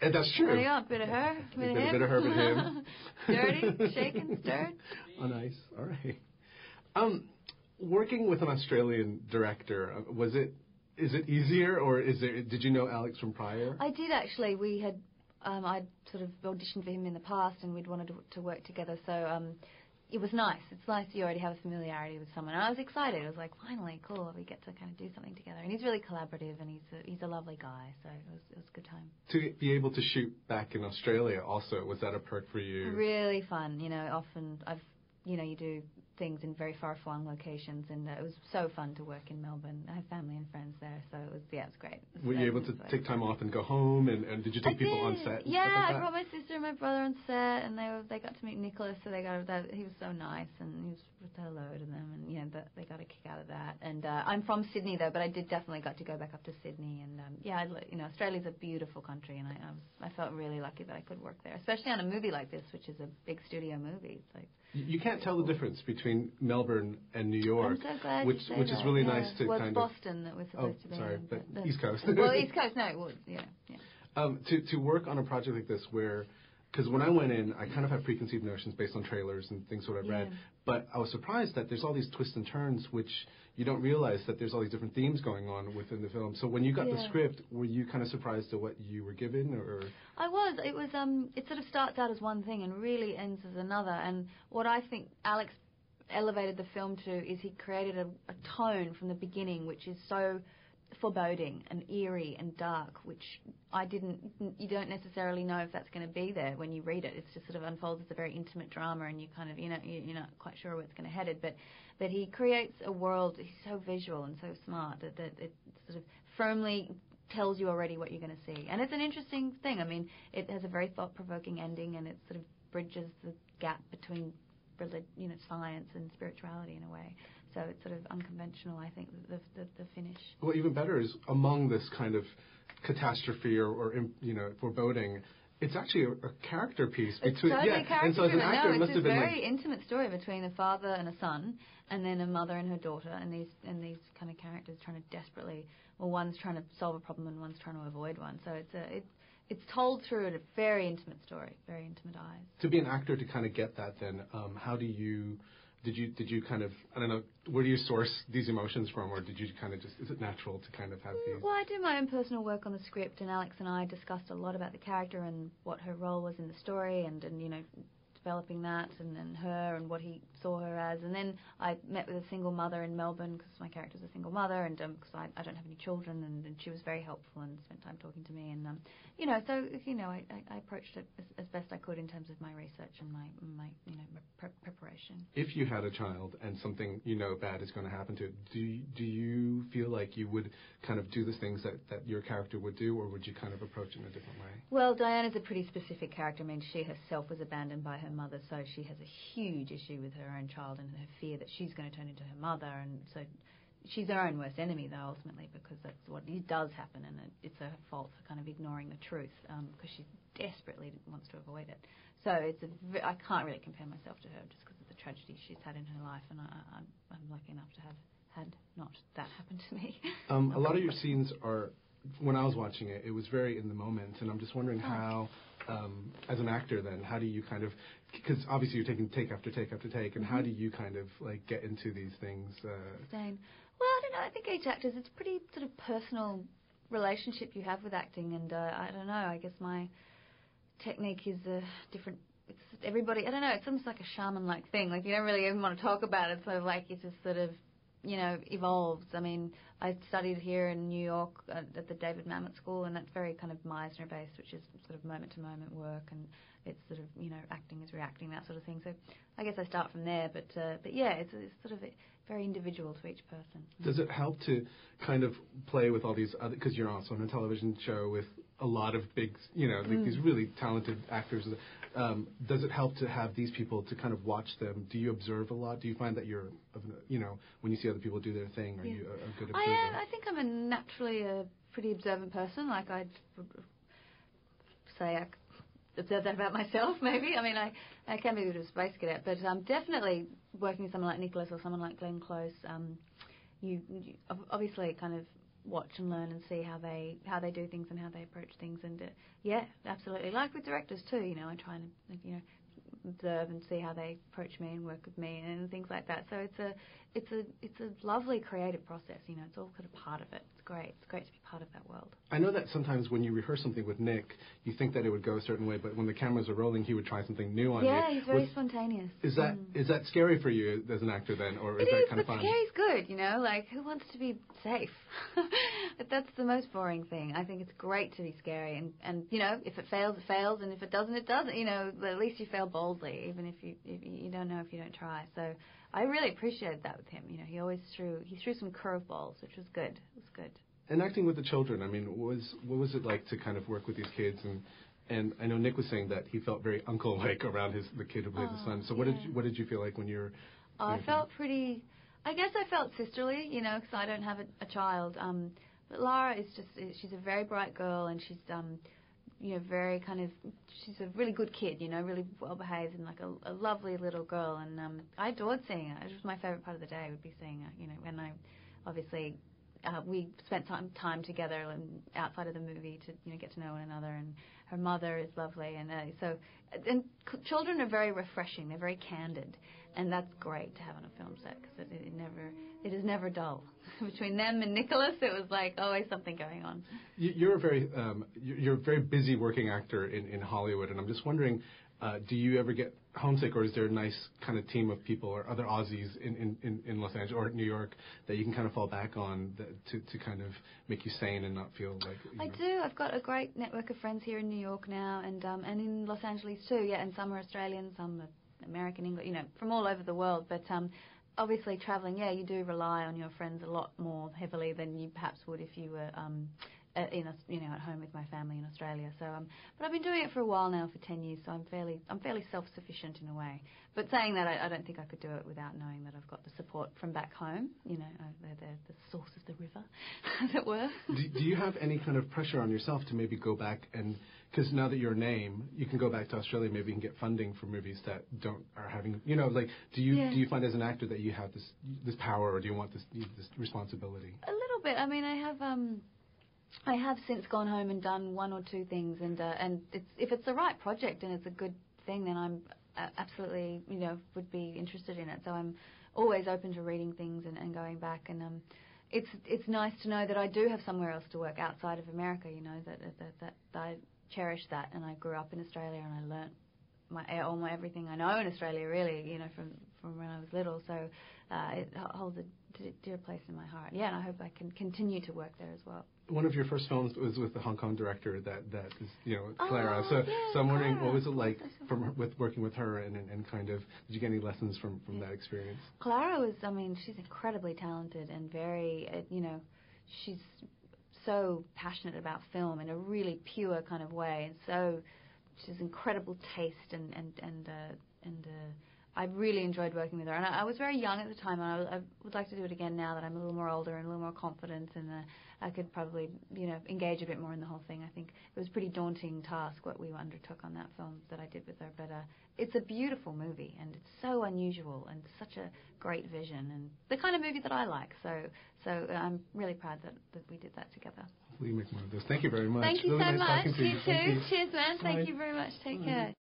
And that's true. Bit of her, bit of him. Bit of her, bit of him. Dirty, shaken, stirred. Oh, nice. All right. Working with an Australian director, is it easier, or did you know Alex from prior? I did actually. We had I'd sort of auditioned for him in the past, and we'd wanted to work together. So it was nice. It's nice you already have a familiarity with someone. And I was excited. I was like, finally, cool. We get to kind of do something together. And he's really collaborative, and he's a lovely guy. So it was a good time. To be able to shoot back in Australia, also, was that a perk for you? Really fun. Often you do things in very far-flung locations, and it was so fun to work in Melbourne. I have family and friends there, so it was great. Were you able to take time off and go home, and did you take people on set? Yeah, I brought my sister and my brother on set, and they got to meet Nicolas, so he was so nice, and he was said hello to them, and they got a kick out of that. And I'm from Sydney though, but I did definitely got to go back up to Sydney, and Australia's a beautiful country, and I felt really lucky that I could work there, especially on a movie like this, which is a big studio movie. It's like you can't tell the difference between Melbourne and New York, I'm so glad which you say is really nice to well, kind it's Boston that we're supposed to be. Sorry, in, but East Coast. Well, East Coast, no, it would, yeah. To work on a project like this where, because when I went in, I kind of had preconceived notions based on trailers and things what I've read, but I was surprised that there's all these twists and turns which you don't realize that there's all these different themes going on within the film. So when you got the script, were you kind of surprised at what you were given, or? I was. It was. It sort of starts out as one thing and really ends as another. And what I think Alex elevated the film to is he created a tone from the beginning which is so foreboding and eerie and dark, which you don't necessarily know if that's going to be there when you read it. It's just sort of unfolds as a very intimate drama, and you kind of, you're not quite sure where it's going to headed. But he creates a world, he's so visual and so smart that it sort of firmly tells you already what you're going to see. And it's an interesting thing. I mean, it has a very thought-provoking ending, and it sort of bridges the gap between science and spirituality in a way. So it's sort of unconventional, I think, the finish. Well, even better is among this kind of catastrophe or foreboding, it's actually a character piece. It's totally character and so as an actor, it must have been it's a very intimate story between a father and a son, and then a mother and her daughter, and these kind of characters trying to desperately, one's trying to solve a problem and one's trying to avoid one. So it's told through a very intimate story, very intimate eyes. To be an actor, to kind of get that, then how did you kind of, I don't know, where do you source these emotions from, or did you kind of just, is it natural to kind of have these? Well, I do my own personal work on the script, and Alex and I discussed a lot about the character and what her role was in the story, and developing that, and her and what he saw her as. And then I met with a single mother in Melbourne, because my character's a single mother, and because I don't have any children, and she was very helpful and spent time talking to me. And I approached it as best I could in terms of my research and my preparation. If you had a child and something bad is going to happen to it, do you feel like you would kind of do the things that your character would do, or would you kind of approach it in a different way? Well, Diana's a pretty specific character. I mean, she herself was abandoned by her mother, so she has a huge issue with her own child and her fear that she's going to turn into her mother, and so she's her own worst enemy, though, ultimately, because that's what does happen, and it's her fault for kind of ignoring the truth, because she desperately wants to avoid it. So I can't really compare myself to her just because of the tragedy she's had in her life, and I'm lucky enough to have had not that happen to me. A lot of your scenes are, when I was watching it, it was very in the moment, and I'm just wondering how, as an actor then, how do you kind of, because obviously you're taking take after take after take, and how do you kind of like get into these things? Sustain. Well, I don't know, I think each actor's, it's a pretty sort of personal relationship you have with acting, and I don't know, I guess my technique is different. It's everybody, I don't know, it's almost like a shaman-like thing, like you don't really even want to talk about it, sort of like it just sort of evolves. I mean, I studied here in New York at the David Mamet School, and that's very kind of Meisner-based, which is sort of moment-to-moment work, and it's sort of, acting is reacting, that sort of thing. So I guess I start from there, but yeah, it's sort of very individual to each person. Does it help to kind of play with all these other, because you're also on a television show with a lot of big, these really talented actors. Does it help to have these people to kind of watch them? Do you observe a lot? Do you find that you're, when you see other people do their thing, are you a good observer? I think I'm naturally a pretty observant person. Like I'd say I observe that about myself, maybe. I mean, I can be a bit of a space cadet, but definitely working with someone like Nicolas or someone like Glenn Close, you obviously kind of watch and learn and see how they do things and how they approach things. And yeah, absolutely. Like with directors too, I try and observe and see how they approach me and work with me and things like that. So it's a lovely creative process. It's all kind of part of it. It's great. It's great to be part of that world. I know that sometimes when you rehearse something with Nick, you think that it would go a certain way, but when the cameras are rolling, he would try something new on you. Yeah, he's very spontaneous. Is that scary for you as an actor then, or is that kind of fun? Scary's good. Like who wants to be safe? But that's the most boring thing. I think it's great to be scary, and if it fails, it fails, and if it doesn't, it doesn't. At least you fail boldly, even if you don't know if you don't try. So I really appreciated that with him. He always threw some curveballs, which was good. It was good. And acting with the children, I mean, what was it like to kind of work with these kids? And I know Nick was saying that he felt very uncle-like around the kid who plays his son. So what did you feel like when you're? I felt pretty. I guess I felt sisterly, because I don't have a child. But Lara is she's a very bright girl, and she's very she's a really good kid, really well behaved and like a lovely little girl. And I adored seeing her. It was my favorite part of the day would be seeing her. And I obviously. We spent time together and outside of the movie to get to know one another, and her mother is lovely, and children are very refreshing. They're very candid, and that's great to have on a film set because it is never dull. Between them and Nicolas, it was like always something going on. You're a very busy working actor in Hollywood, and I'm just wondering. Do you ever get homesick, or is there a nice kind of team of people or other Aussies in Los Angeles or New York that you can kind of fall back on to kind of make you sane and not feel like... I do. I've got a great network of friends here in New York now and in Los Angeles too, yeah, and some are Australian, some are American, English, from all over the world. But obviously travelling, yeah, you do rely on your friends a lot more heavily than you perhaps would if you were... at home with my family in Australia. So, but I've been doing it for a while now, for 10 years. So I'm fairly self-sufficient in a way. But saying that, I don't think I could do it without knowing that I've got the support from back home. They're the source of the river, as it were. Do you have any kind of pressure on yourself to maybe go back and, because now that you're a name, you can go back to Australia, maybe you can get funding for movies that are having, do you find as an actor that you have this power, or do you want this responsibility? A little bit. I mean, I have since gone home and done one or two things, and if it's the right project and it's a good thing, then I'm absolutely, would be interested in it. So I'm always open to reading things and going back, and it's nice to know that I do have somewhere else to work outside of America. That I cherish that, and I grew up in Australia and I learnt my everything I know in Australia, really, from when I was little. So it holds a dear place in my heart. Yeah, and I hope I can continue to work there as well. One of your first films was with the Hong Kong director that is, Clara. So I'm wondering, Clara. what was it like with working with her, and kind of, did you get any lessons from that experience? Clara was, she's incredibly talented and very, she's so passionate about film in a really pure kind of way, and so she has incredible taste and I really enjoyed working with her. And I was very young at the time, and I would like to do it again now that I'm a little more older and a little more confident, and I could probably, engage a bit more in the whole thing. I think it was a pretty daunting task what we undertook on that film that I did with her, but it's a beautiful movie, and it's so unusual and such a great vision, and the kind of movie that I like. So I'm really proud that we did that together. Hopefully you make more of this. Thank you very much. Thank you really so nice much. Talking to you. You too. Cheers, man. Bye. Thank you very much. Take care.